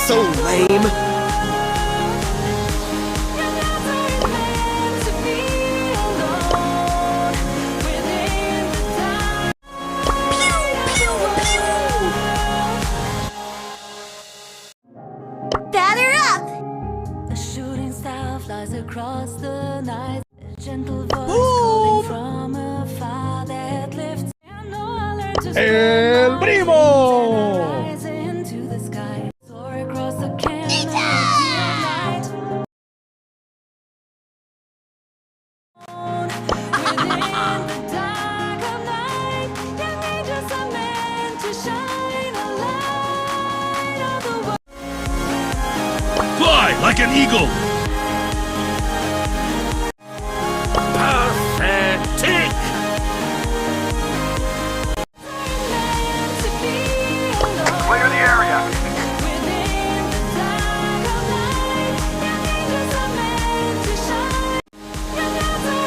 so lame. Batter up! A shooting star flies across the night. A gentle voice calling from afar that lifts. El primo! Into the sky. Soar across the canopy of light. Within the dark of night, young angels are meant to shine a light of the world. Fly like an eagle! Pathetic! Clear the area. Within the dark of night, young angels are meant to shine. Young hearts are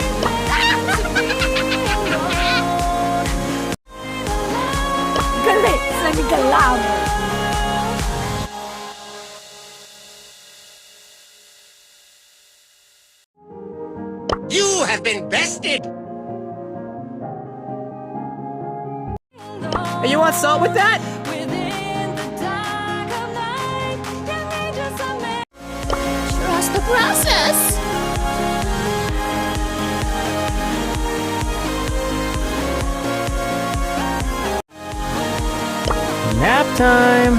meant to be alone. Galit sa galam. You have been bested. Hey, you want salt with that? Within the dark of night, young angels are meant. Trust the process. Nap time.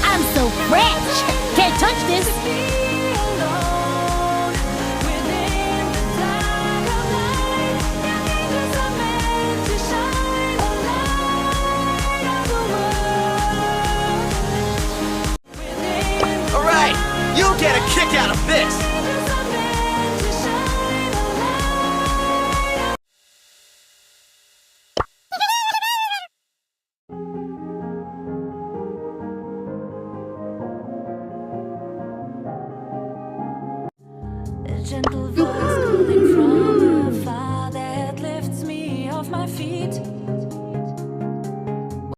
I'm so fresh. Can't touch this. All right, you'll get a kick out of this. A gentle You